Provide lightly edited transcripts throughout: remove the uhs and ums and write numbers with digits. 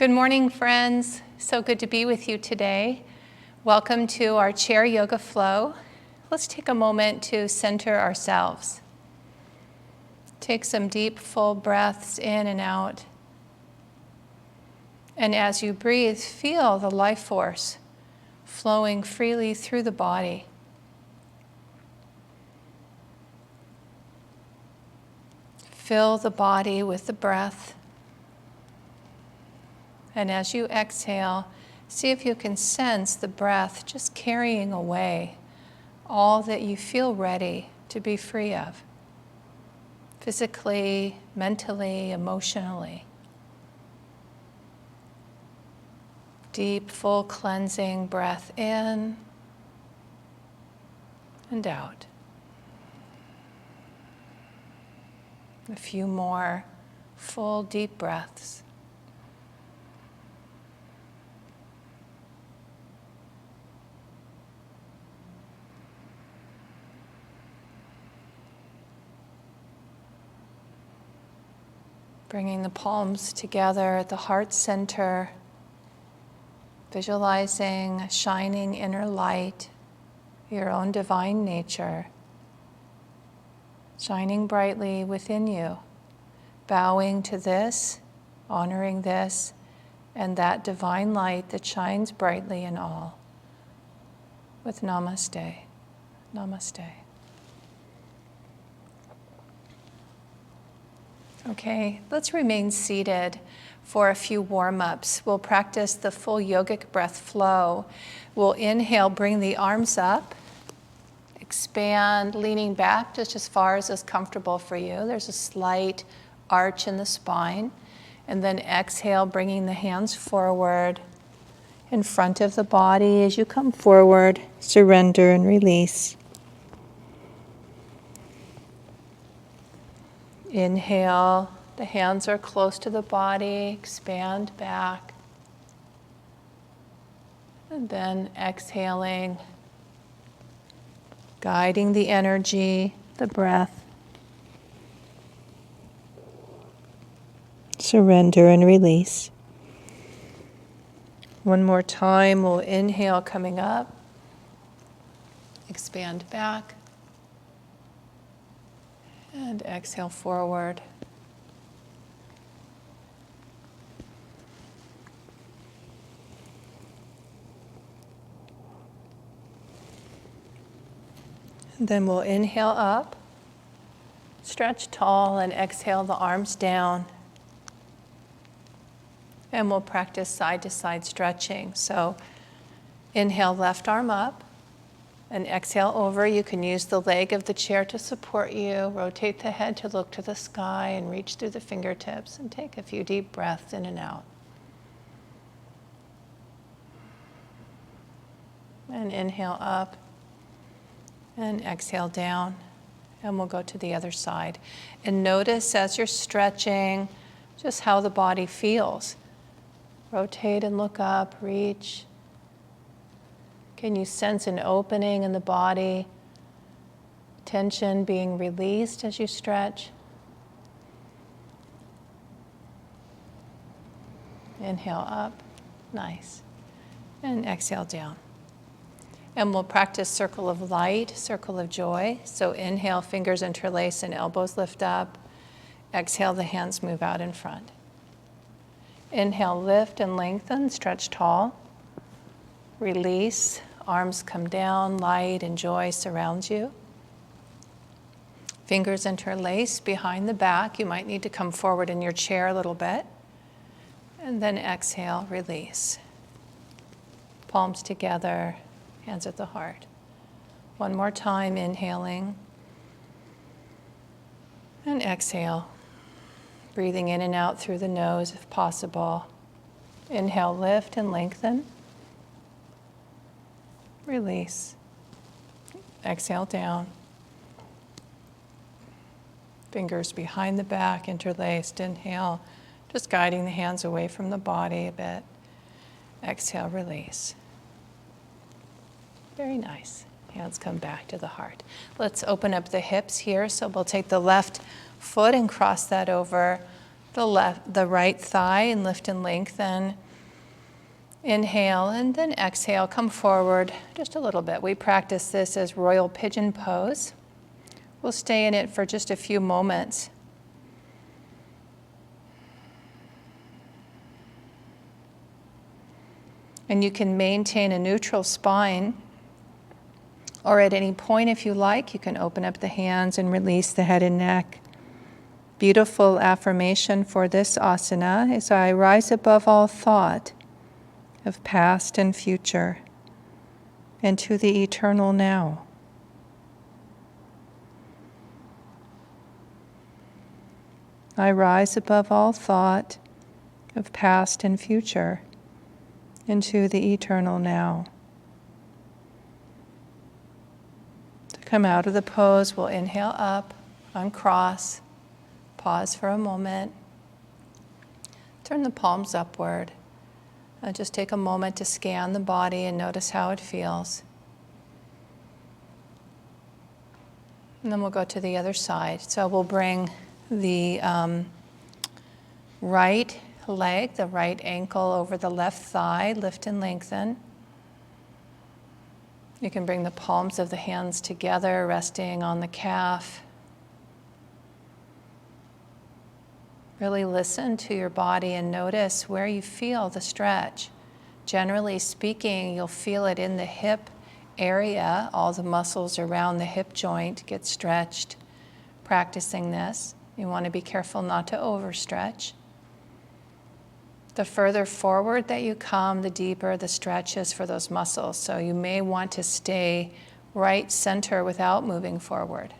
Good morning, friends. So good to be with you today. Welcome to our chair yoga flow. Let's take a moment to center ourselves. Take some deep, full breaths in and out. And as you breathe, feel the life force flowing freely through the body. Fill the body with the breath. And as you exhale, see if you can sense the breath just carrying away all that you feel ready to be free of, physically, mentally, emotionally. Deep, full cleansing breath in and out. A few more full, deep breaths. Bringing the palms together at the heart center, visualizing a shining inner light, your own divine nature, shining brightly within you, bowing to this, honoring this, and that divine light that shines brightly in all. With namaste. Namaste. Okay, let's remain seated for a few warm-ups. We'll practice the full yogic breath flow. We'll inhale, bring the arms up, expand, leaning back just as far as is comfortable for you. There's a slight arch in the spine. And then exhale, bringing the hands forward in front of the body. As you come forward, surrender and release. Inhale, the hands are close to the body, expand back. And then exhaling, guiding the energy, the breath. Surrender and release. One more time, we'll inhale coming up, expand back. And exhale forward. And then we'll inhale up, stretch tall, and exhale the arms down. And we'll practice side to side stretching. So inhale, left arm up. And exhale over. You can use the leg of the chair to support you. Rotate the head to look to the sky and reach through the fingertips and take a few deep breaths in and out. And inhale up and exhale down. And we'll go to the other side. And notice as you're stretching just how the body feels. Rotate and look up, reach. Can you sense an opening in the body? Tension being released as you stretch? Inhale up. Nice. And exhale down. And we'll practice circle of light, circle of joy. So inhale, fingers interlace and elbows lift up. Exhale, the hands move out in front. Inhale, lift and lengthen, stretch tall. Release. Arms come down, light and joy surrounds you. Fingers interlace behind the back. You might need to come forward in your chair a little bit. And then exhale, release. Palms together, hands at the heart. One more time, inhaling. And exhale. Breathing in and out through the nose if possible. Inhale, lift and lengthen. Release. Exhale down. Fingers behind the back, interlaced. Inhale, just guiding the hands away from the body a bit. Exhale, release. Very nice. Hands come back to the heart. Let's open up the hips here. So we'll take the left foot and cross that over the right thigh and lift and lengthen. Inhale and then exhale, come forward just a little bit. We practice this as royal pigeon pose. We'll stay in it for just a few moments. And you can maintain a neutral spine, or at any point if you like, you can open up the hands and release the head and neck. Beautiful affirmation for this asana is I rise above all thought of past and future into the eternal now. I rise above all thought of past and future into the eternal now. To come out of the pose, we'll inhale up, uncross, pause for a moment, turn the palms upward. Just take a moment to scan the body and notice how it feels. And then we'll go to the other side. So we'll bring the right leg, the right ankle over the left thigh, lift and lengthen. You can bring the palms of the hands together, resting on the calf. Really listen to your body and notice where you feel the stretch. Generally speaking, you'll feel it in the hip area. All the muscles around the hip joint get stretched. Practicing this, you want to be careful not to overstretch. The further forward that you come, the deeper the stretch is for those muscles. So you may want to stay right center without moving forward,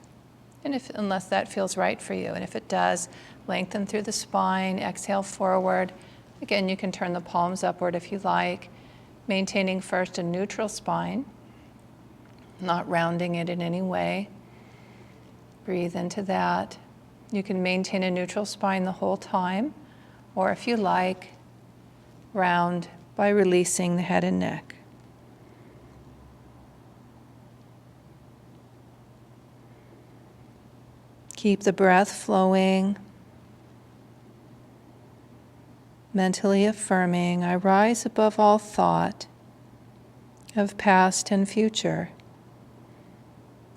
unless that feels right for you. And if it does, lengthen through the spine, exhale forward. Again, you can turn the palms upward if you like, maintaining first a neutral spine, not rounding it in any way. Breathe into that. You can maintain a neutral spine the whole time, or if you like, round by releasing the head and neck. Keep the breath flowing. Mentally affirming, I rise above all thought of past and future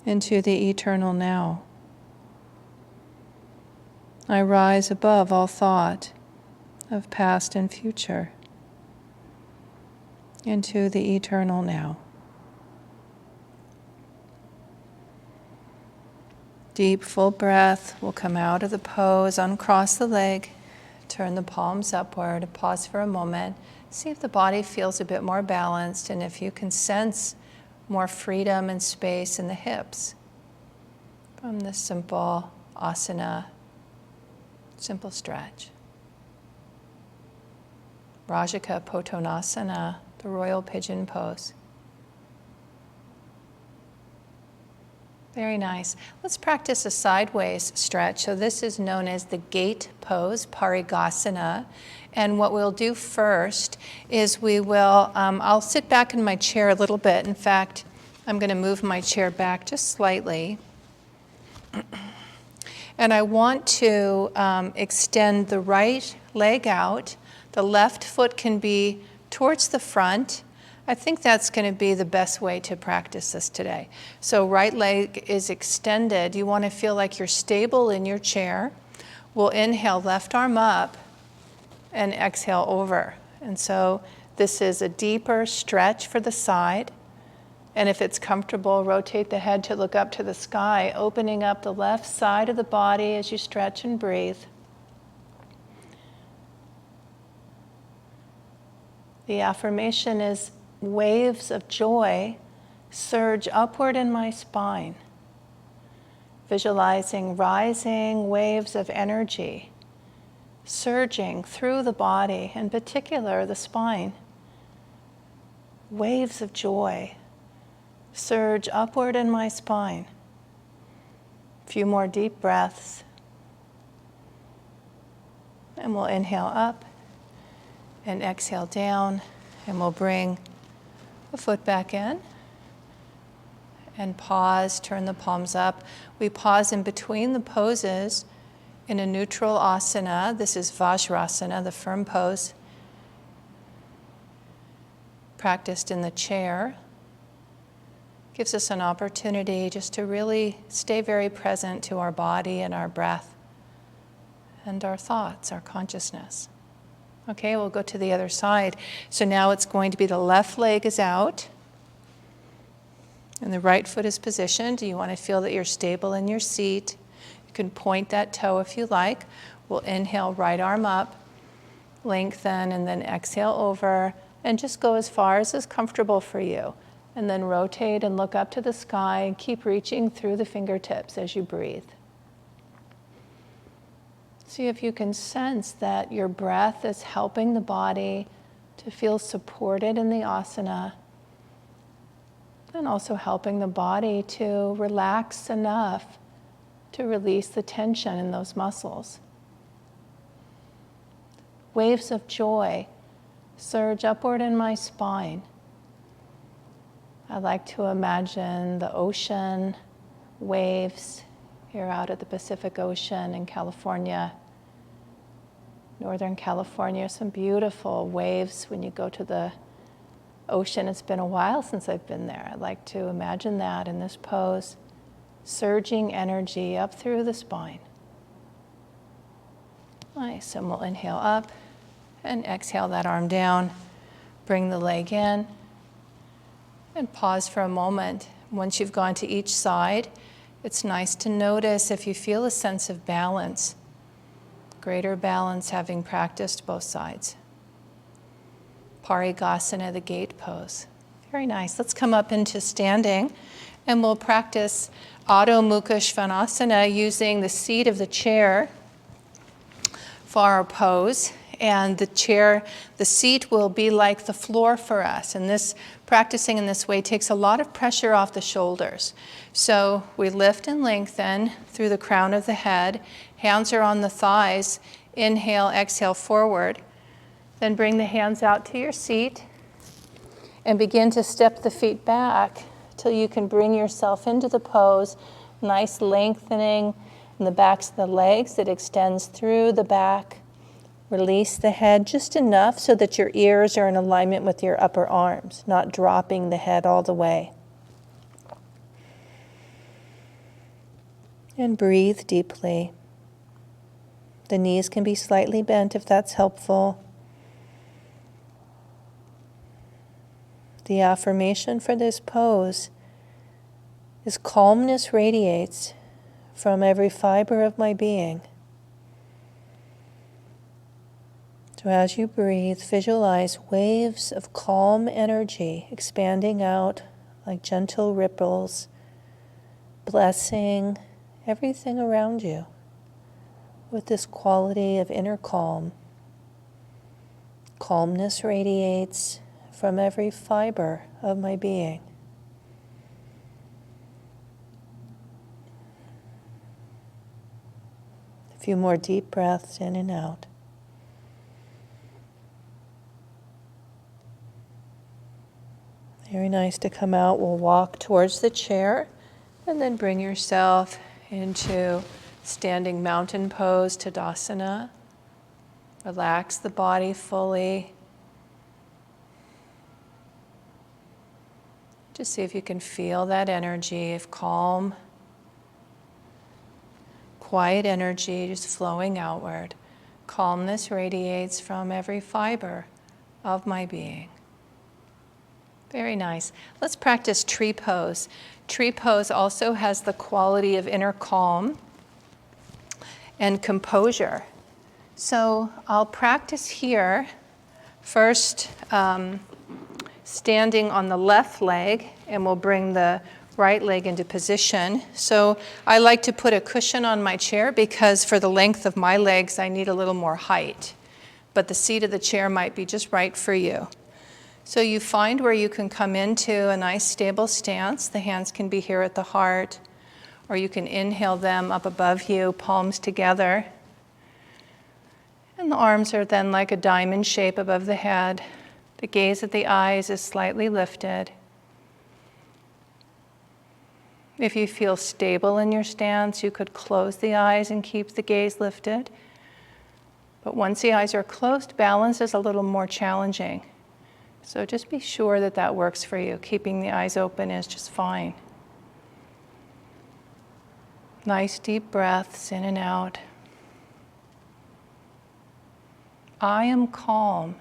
into the eternal now. I rise above all thought of past and future into the eternal now. Deep, full breath. We'll come out of the pose, uncross the leg, turn the palms upward, pause for a moment. See if the body feels a bit more balanced and if you can sense more freedom and space in the hips from this simple asana, simple stretch. Vivekadevi, the royal pigeon pose. Very nice. Let's practice a sideways stretch. So this is known as the gate pose, parigasana. And what we'll do first is we will, I'll sit back in my chair a little bit. In fact, I'm going to move my chair back just slightly. And I want to extend the right leg out. The left foot can be towards the front. I think that's going to be the best way to practice this today. So right leg is extended. You want to feel like you're stable in your chair. We'll inhale, left arm up, and exhale over. And so this is a deeper stretch for the side. And if it's comfortable, rotate the head to look up to the sky, opening up the left side of the body as you stretch and breathe. The affirmation is, waves of joy surge upward in my spine, visualizing rising waves of energy surging through the body, in particular the spine. Waves of joy surge upward in my spine. A few more deep breaths. And we'll inhale up and exhale down, and we'll bring the foot back in and pause, turn the palms up. We pause in between the poses in a neutral asana. This is Vajrasana, the firm pose, practiced in the chair. Gives us an opportunity just to really stay very present to our body and our breath and our thoughts, our consciousness. Okay, we'll go to the other side. So now it's going to be the left leg is out and the right foot is positioned. You want to feel that you're stable in your seat. You can point that toe if you like. We'll inhale, right arm up, lengthen, and then exhale over, and just go as far as is comfortable for you. And then rotate and look up to the sky and keep reaching through the fingertips as you breathe. See if you can sense that your breath is helping the body to feel supported in the asana, and also helping the body to relax enough to release the tension in those muscles. Waves of joy surge upward in my spine. I like to imagine the ocean, waves here out at the Pacific Ocean in California, Northern California, some beautiful waves when you go to the ocean. It's been a while since I've been there. I like to imagine that in this pose, surging energy up through the spine. Nice, and we'll inhale up and exhale that arm down. Bring the leg in. And pause for a moment. Once you've gone to each side, it's nice to notice if you feel a sense of balance, greater balance having practiced both sides. Parigasana, the gate pose. Very nice. Let's come up into standing, and we'll practice Adho Mukha Svanasana using the seat of the chair for our pose. And the seat will be like the floor for us. And this, practicing in this way takes a lot of pressure off the shoulders. So we lift and lengthen through the crown of the head. Hands are on the thighs. Inhale, exhale, forward. Then bring the hands out to your seat and begin to step the feet back till you can bring yourself into the pose. Nice lengthening in the backs of the legs that extends through the back. Release the head just enough so that your ears are in alignment with your upper arms, not dropping the head all the way. And breathe deeply. The knees can be slightly bent if that's helpful. The affirmation for this pose is calmness radiates from every fiber of my being. So as you breathe, visualize waves of calm energy expanding out like gentle ripples, blessing everything around you with this quality of inner calm. Calmness radiates from every fiber of my being. A few more deep breaths in and out. Very nice to come out. We'll walk towards the chair and then bring yourself into standing mountain pose, Tadasana. Relax the body fully. Just see if you can feel that energy of calm, quiet energy just flowing outward. Calmness radiates from every fiber of my being. Very nice. Let's practice tree pose. Tree pose also has the quality of inner calm and composure. So I'll practice here, first standing on the left leg, and we'll bring the right leg into position. So I like to put a cushion on my chair because for the length of my legs, I need a little more height. But the seat of the chair might be just right for you. So you find where you can come into a nice stable stance. The hands can be here at the heart, or you can inhale them up above you, palms together. And the arms are then like a diamond shape above the head. The gaze of the eyes is slightly lifted. If you feel stable in your stance, you could close the eyes and keep the gaze lifted. But once the eyes are closed, balance is a little more challenging. So just be sure that that works for you. Keeping the eyes open is just fine. Nice deep breaths in and out. I am calm.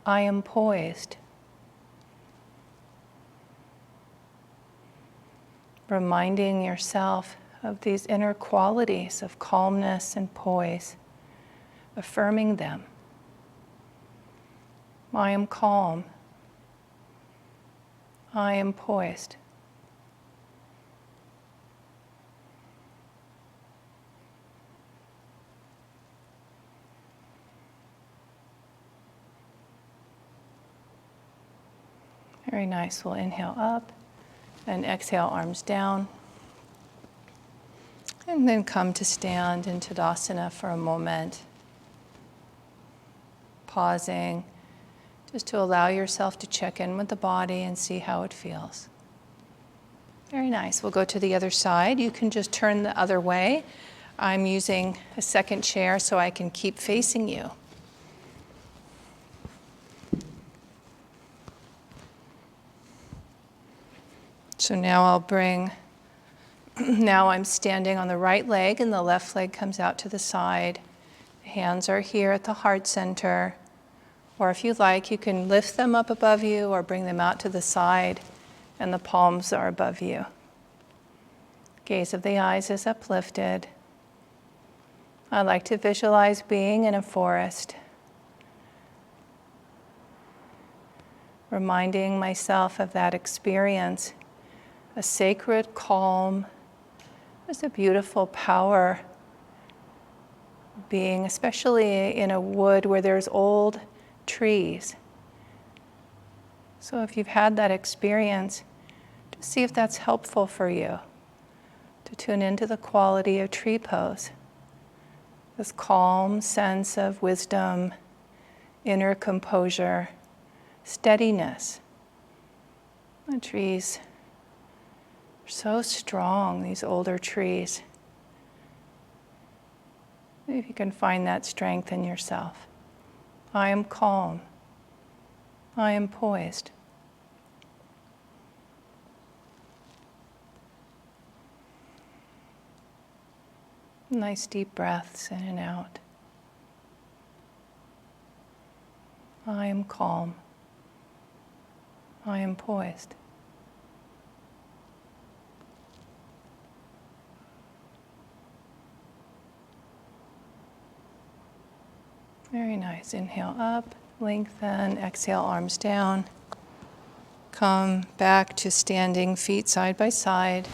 I am poised. Reminding yourself of these inner qualities of calmness and poise, affirming them. I am calm. I am poised. Very nice. We'll inhale up and exhale, arms down. And then come to stand in Tadasana for a moment. Pausing, just to allow yourself to check in with the body and see how it feels. Very nice. We'll go to the other side. You can just turn the other way. I'm using a second chair so I can keep facing you. So now now I'm standing on the right leg and the left leg comes out to the side. The hands are here at the heart center. Or if you like, you can lift them up above you or bring them out to the side and the palms are above you. Gaze of the eyes is uplifted. I like to visualize being in a forest. Reminding myself of that experience. A sacred calm. There's a beautiful power being, especially in a wood where there's old trees. So if you've had that experience, just see if that's helpful for you to tune into the quality of tree pose. This calm sense of wisdom, inner composure, steadiness. The trees so strong, these older trees. Maybe if you can find that strength in yourself. I am calm. I am poised. Nice deep breaths in and out. I am calm. I am poised. Very nice. Inhale up, lengthen, exhale, arms down. Come back to standing, feet side by side.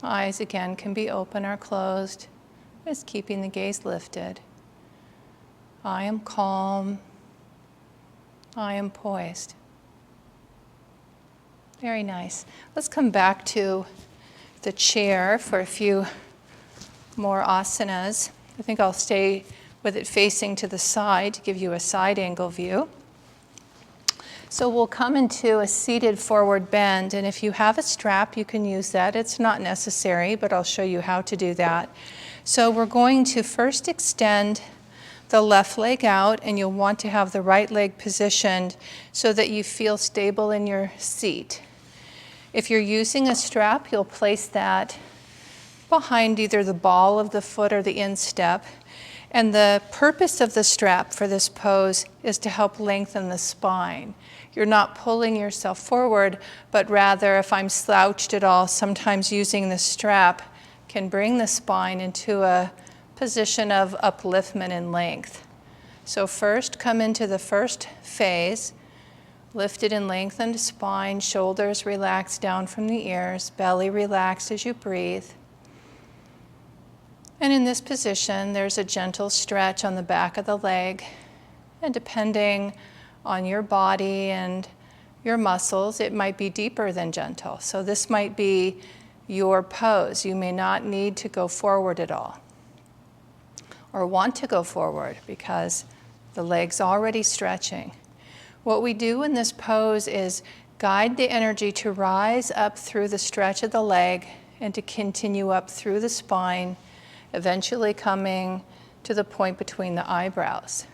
Eyes again can be open or closed, just keeping the gaze lifted. I am calm. I am poised. Very nice. Let's come back to the chair for a few more asanas. I think I'll stay with it facing to the side to give you a side angle view. So we'll come into a seated forward bend, and if you have a strap, you can use that. It's not necessary, but I'll show you how to do that. So we're going to first extend the left leg out, and you'll want to have the right leg positioned so that you feel stable in your seat. If you're using a strap, you'll place that behind either the ball of the foot or the instep. And the purpose of the strap for this pose is to help lengthen the spine. You're not pulling yourself forward, but rather if I'm slouched at all, sometimes using the strap can bring the spine into a position of upliftment and length. So first, come into the first phase, lifted and lengthened spine, shoulders relaxed down from the ears, belly relaxed as you breathe. And in this position, there's a gentle stretch on the back of the leg. And depending on your body and your muscles, it might be deeper than gentle. So this might be your pose. You may not need to go forward at all or want to go forward because the leg's already stretching. What we do in this pose is Guide the energy to rise up through the stretch of the leg and to continue up through the spine, eventually coming to the point between the eyebrows.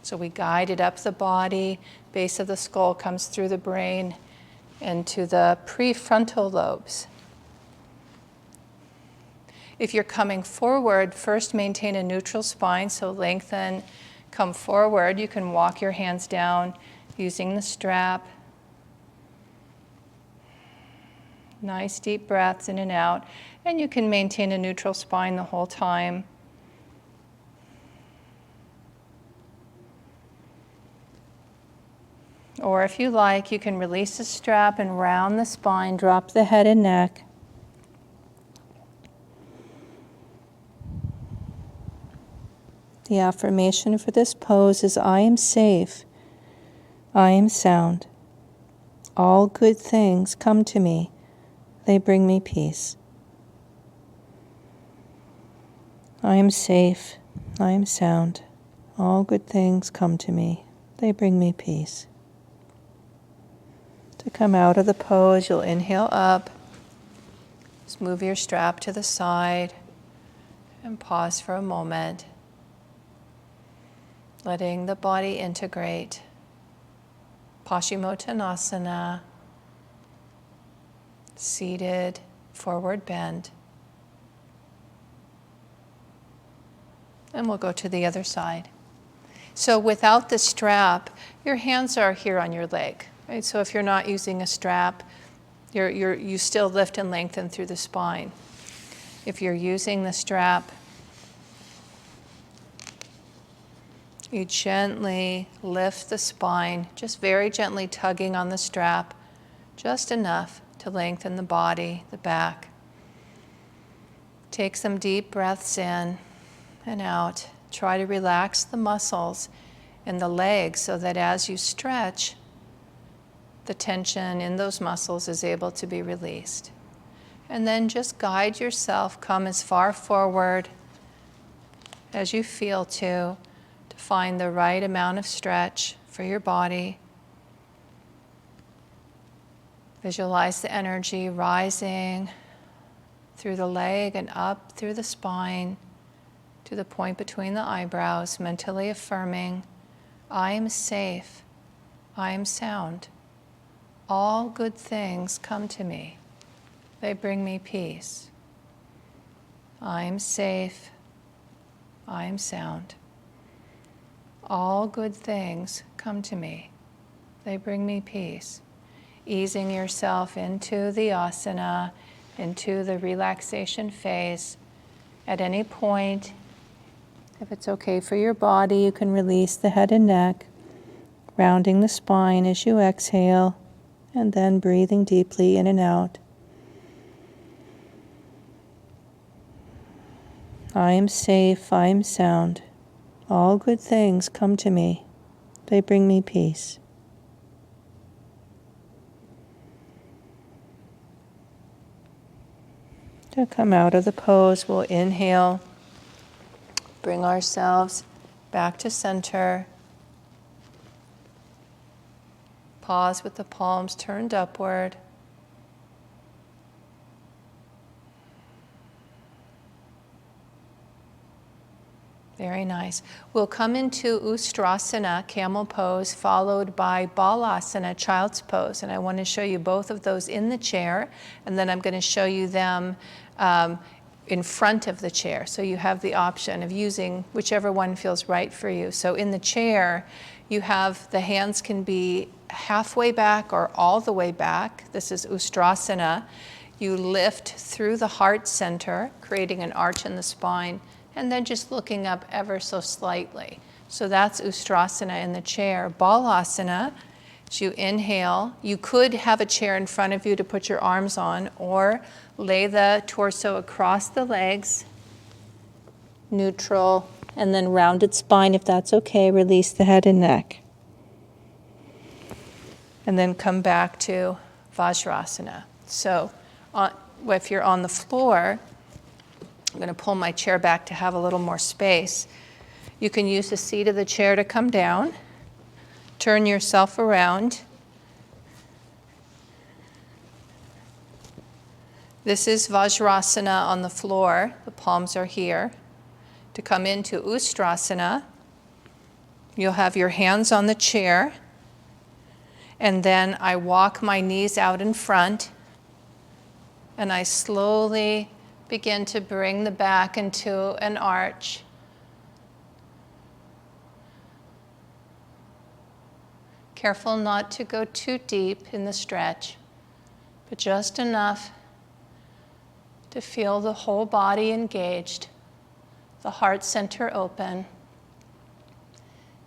So we guide it up the body, base of the skull comes through the brain and to the prefrontal lobes. If you're coming forward, first maintain a neutral spine, so lengthen, come forward. You can walk your hands down using the strap. Nice deep breaths in and out, and you can maintain a neutral spine the whole time. Or if you like, you can release the strap and round the spine, drop the head and neck. The affirmation for this pose is, I am safe, I am sound. All good things come to me, they bring me peace. I am safe, I am sound. All good things come to me, they bring me peace. To come out of the pose, you'll inhale up. Just move your strap to the side and pause for a moment. Letting the body integrate. Pashimotanasana, seated, forward bend. And we'll go to the other side. So without the strap, your hands are here on your leg. Right? So if you're not using a strap, you still lift and lengthen through the spine. If you're using the strap, you gently lift the spine, just very gently tugging on the strap, just enough to lengthen the body, the back. Take some deep breaths in and out. Try to relax the muscles in the legs so that as you stretch, the tension in those muscles is able to be released. And then just guide yourself, come as far forward as you feel to find the right amount of stretch for your body. Visualize the energy rising through the leg and up through the spine to the point between the eyebrows, mentally affirming, I am safe, I am sound. All good things come to me. They bring me peace. I am safe, I am sound. All good things come to me. They bring me peace. Easing yourself into the asana, into the relaxation phase. At any point, if it's okay for your body, you can release the head and neck, rounding the spine as you exhale, and then breathing deeply in and out. I am safe, I am sound. All good things come to me. They bring me peace. To come out of the pose, we'll inhale, bring ourselves back to center. Pause with the palms turned upward. Very nice. We'll come into Ustrasana, camel pose, followed by Balasana, child's pose. And I want to show you both of those in the chair, and then I'm going to show you them in front of the chair. So you have the option of using whichever one feels right for you. So in the chair, you have the hands can be halfway back or all the way back. This is Ustrasana. You lift through the heart center, creating an arch in the spine, and then just looking up ever so slightly. So that's Ustrasana in the chair. Balasana, as you inhale, you could have a chair in front of you to put your arms on, or lay the torso across the legs, neutral, and then rounded spine if that's okay. Release the head and neck. And then come back to Vajrasana. So if you're on the floor, I'm going to pull my chair back to have a little more space. You can use the seat of the chair to come down. Turn yourself around. This is Vajrasana on the floor. The palms are here. To come into Ustrasana, you'll have your hands on the chair, and then I walk my knees out in front, and I slowly begin to bring the back into an arch. Careful not to go too deep in the stretch, but just enough to feel the whole body engaged, the heart center open.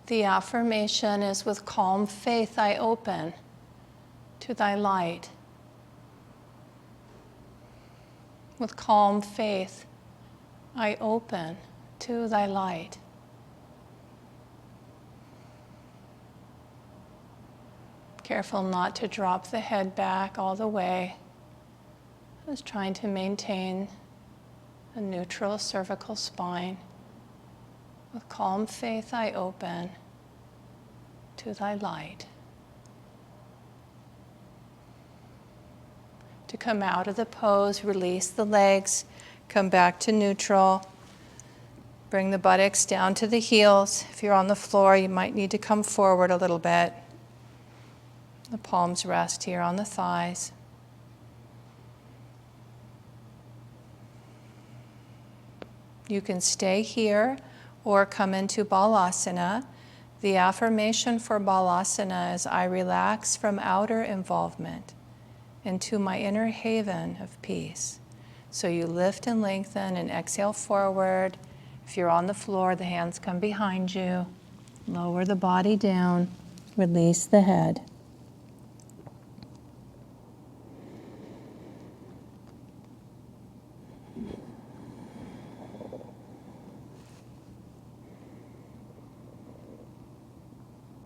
The affirmation is, with calm faith I open to thy light. With calm faith I open to thy light. Careful not to drop the head back all the way. Just trying to maintain a neutral cervical spine. With calm faith I open to thy light. To come out of the pose, release the legs, come back to neutral. Bring the buttocks down to the heels. If you're on the floor, you might need to come forward a little bit. The palms rest here on the thighs. You can stay here or come into Balasana. The affirmation for Balasana is, I relax from outer involvement into my inner haven of peace. So you lift and lengthen and exhale forward. If you're on the floor, the hands come behind you. Lower the body down. Release the head.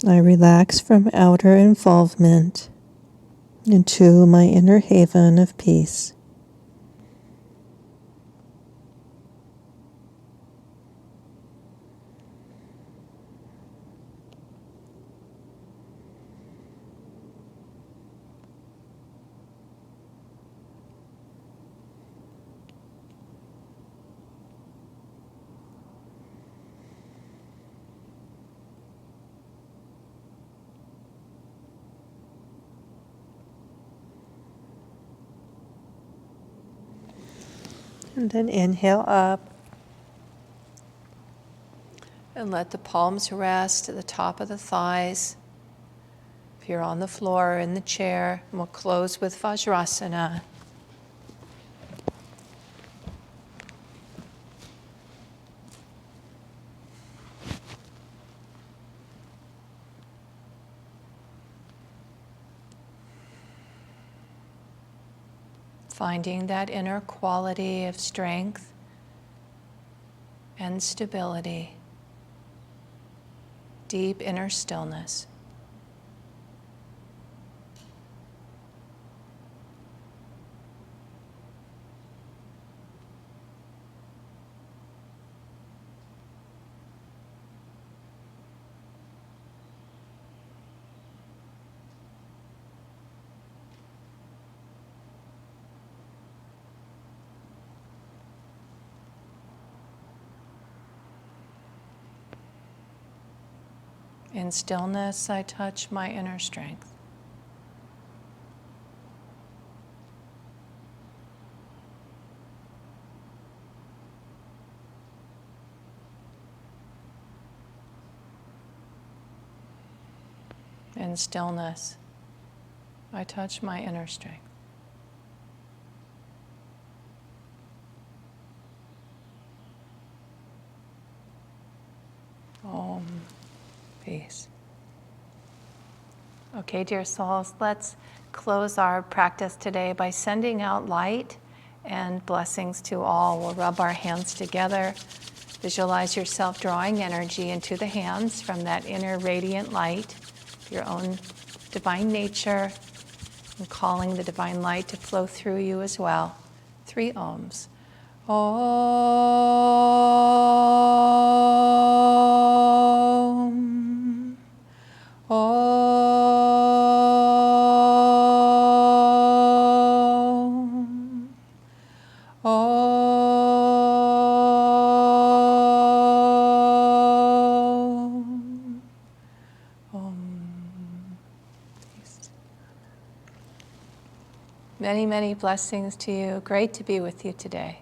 I relax from outer involvement into my inner haven of peace. And then inhale up. And let the palms rest at the top of the thighs. If you're on the floor or in the chair, and we'll close with Vajrasana. Finding that inner quality of strength and stability, deep inner stillness. In stillness, I touch my inner strength. In stillness, I touch my inner strength. Om. Peace. Okay, dear souls, let's close our practice today by sending out light and blessings to all. We'll rub our hands together. Visualize yourself drawing energy into the hands from that inner radiant light, your own divine nature, and calling the divine light to flow through you as well. 3 ohms. Om. Om. Many, many blessings to you. Great to be with you today.